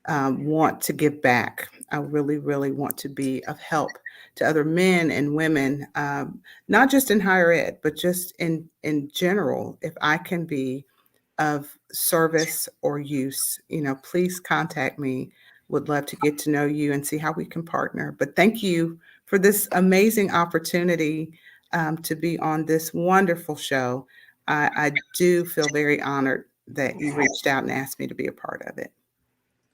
want to give back. I really, really want to be of help to other men and women, not just in higher ed, but just in general. If I can be of service or use, please contact me. Would love to get to know you and see how we can partner. But thank you for this amazing opportunity to be on this wonderful show. I do feel very honored that you reached out and asked me to be a part of it.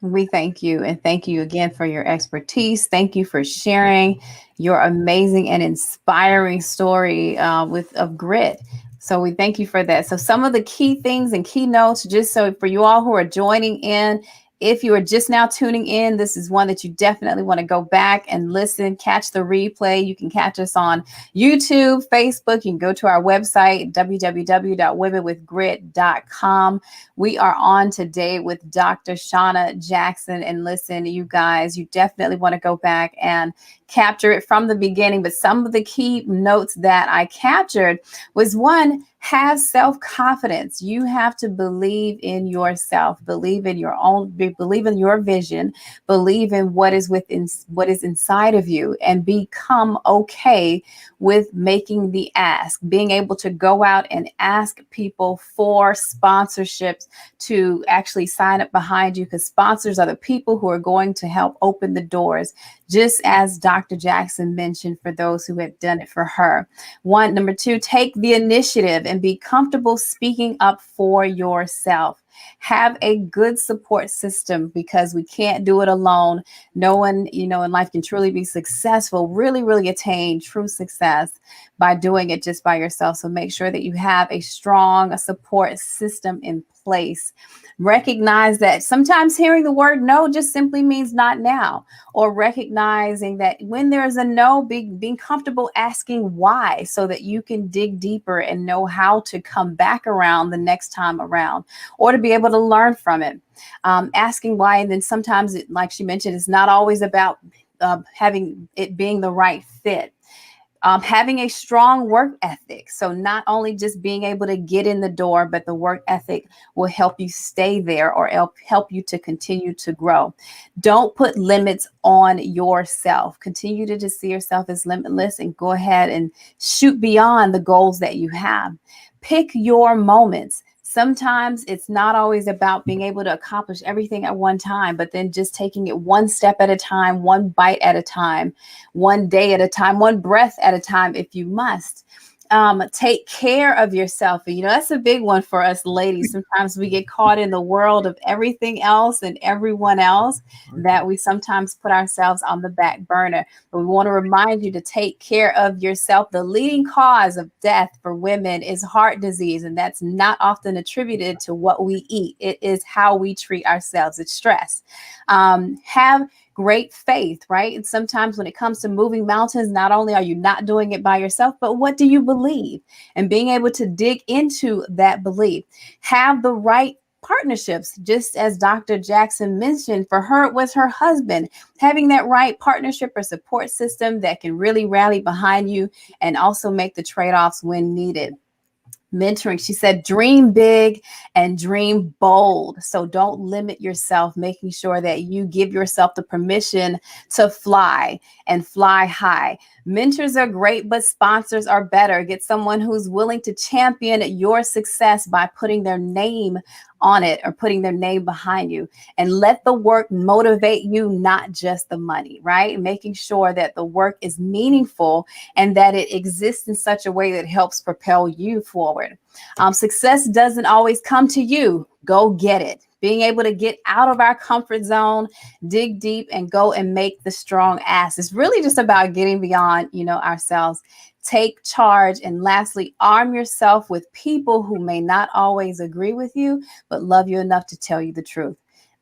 We thank you, and thank you again for your expertise. Thank you for sharing your amazing and inspiring story of grit. So we thank you for that. So some of the key things and key notes, just so for you all who are joining in, if you are just now tuning in, this is one that you definitely want to go back and listen, catch the replay. You can catch us on YouTube, Facebook. You can go to our website, www.womenwithgrit.com. We are on today with Dr. Shanna Jackson. And listen, you guys, you definitely want to go back and capture it from the beginning. But some of the key notes that I captured was, one, have self-confidence. You have to believe in yourself, believe in your own, believe in your vision, believe in what is inside of you, and become okay with making the ask, being able to go out and ask people for sponsorships to actually sign up behind you, because sponsors are the people who are going to help open the doors, just as Dr. Jackson mentioned, for those who have done it for her. Number two, take the initiative and be comfortable speaking up for yourself. Have a good support system, because we can't do it alone. No one, in life can truly be successful, really, really attain true success by doing it just by yourself. So make sure that you have a strong support system in place. Recognize that sometimes hearing the word no just simply means not now, or recognizing that when there's a no, being comfortable asking why, so that you can dig deeper and know how to come back around the next time around, or to be able to learn from it. Asking why, and then sometimes, like she mentioned, it's not always about having it being the right fit. Having a strong work ethic. So not only just being able to get in the door, but the work ethic will help you stay there, or help you to continue to grow. Don't put limits on yourself. Continue to just see yourself as limitless, and go ahead and shoot beyond the goals that you have. Pick your moments. Sometimes it's not always about being able to accomplish everything at one time, but then just taking it one step at a time, one bite at a time, one day at a time, one breath at a time, if you must. Take care of yourself. And, that's a big one for us ladies. Sometimes we get caught in the world of everything else and everyone else, that we sometimes put ourselves on the back burner. But we want to remind you to take care of yourself. The leading cause of death for women is heart disease, and that's not often attributed to what we eat. It is how we treat ourselves. It's stress. Have great faith, right? And sometimes when it comes to moving mountains, not only are you not doing it by yourself, but what do you believe? And being able to dig into that belief. Have the right partnerships, just as Dr. Jackson mentioned. For her, it was her husband. Having that right partnership or support system that can really rally behind you, and also make the trade-offs when needed. Mentoring, she said, dream big and dream bold. So don't limit yourself, making sure that you give yourself the permission to fly and fly high. Mentors are great, but sponsors are better. Get someone who's willing to champion your success by putting their name on it, or putting their name behind you, and let the work motivate you, not just the money, right? Making sure that the work is meaningful, and that it exists in such a way that helps propel you forward. Success doesn't always come to you. Go get it. Being able to get out of our comfort zone, dig deep, and go and make the strong ask. It's really just about getting beyond, ourselves. Take charge. And lastly, arm yourself with people who may not always agree with you, but love you enough to tell you the truth.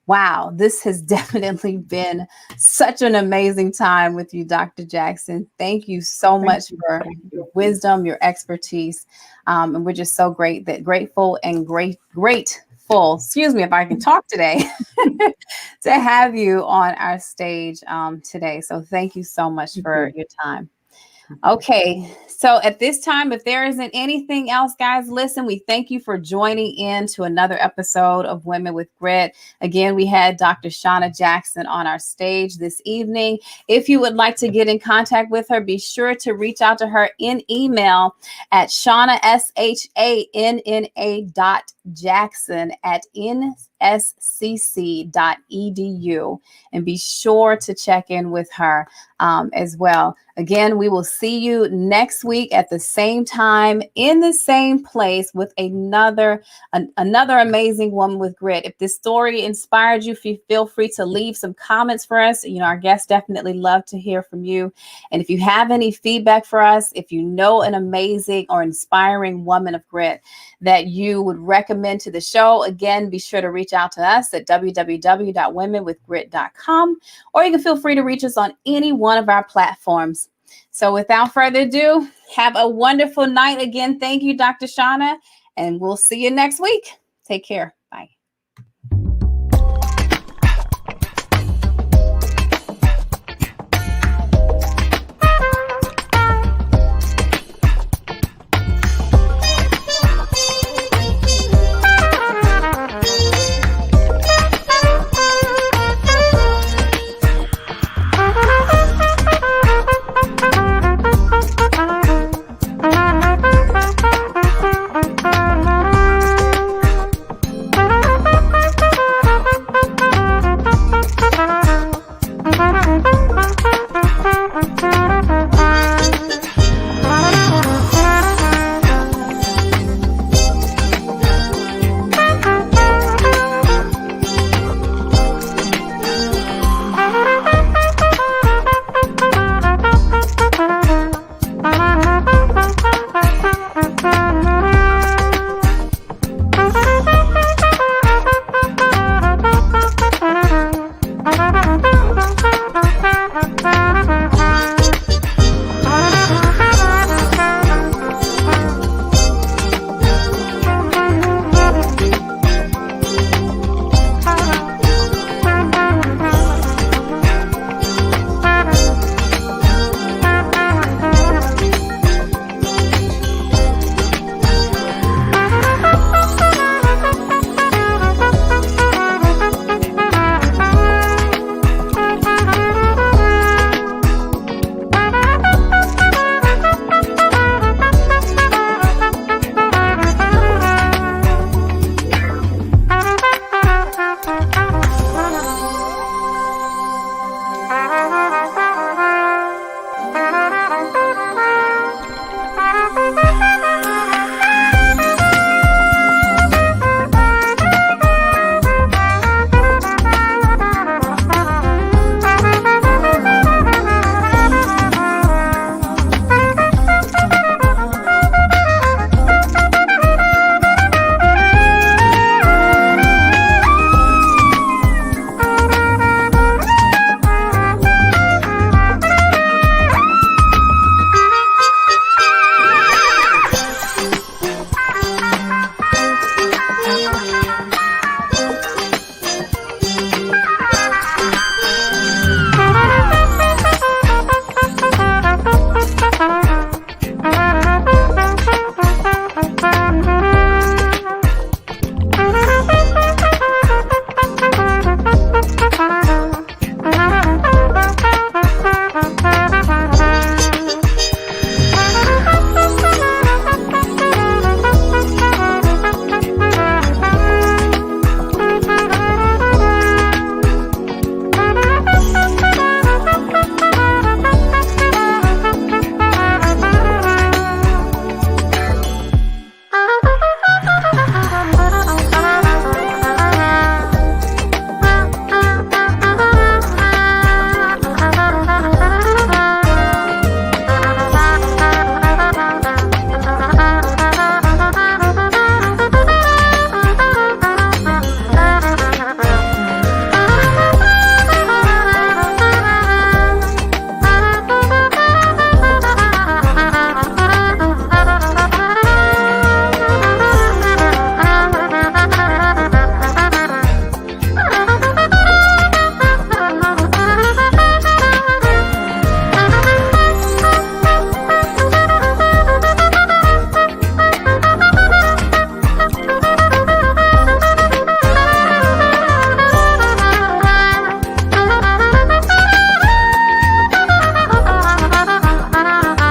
Wow, this has definitely been such an amazing time with you, Dr. Jackson. Thank you so much for your wisdom, your expertise. And we're just so grateful and grateful grateful, excuse me if I can talk today, to have you on our stage today. So thank you so much for your time. Okay, so at this time, if there isn't anything else, guys, listen, we thank you for joining in to another episode of Women with Grit. Again, we had Dr. Shanna Jackson on our stage this evening. If you would like to get in contact with her, be sure to reach out to her in email at Shanna, SHANNA.Jackson@nscc.edu, and be sure to check in with her as well. Again, we will see you next week at the same time in the same place with another amazing woman with grit. If this story inspired you, feel free to leave some comments for us. You know, our guests definitely love to hear from you. And if you have any feedback for us, if you know an amazing or inspiring woman of grit that you would recommend to the show, again, be sure to reach out to us at www.womenwithgrit.com, or you can feel free to reach us on any one of our platforms. So without further ado, have a wonderful night. Again, thank you, Dr. Shanna, and we'll see you next week. Take care.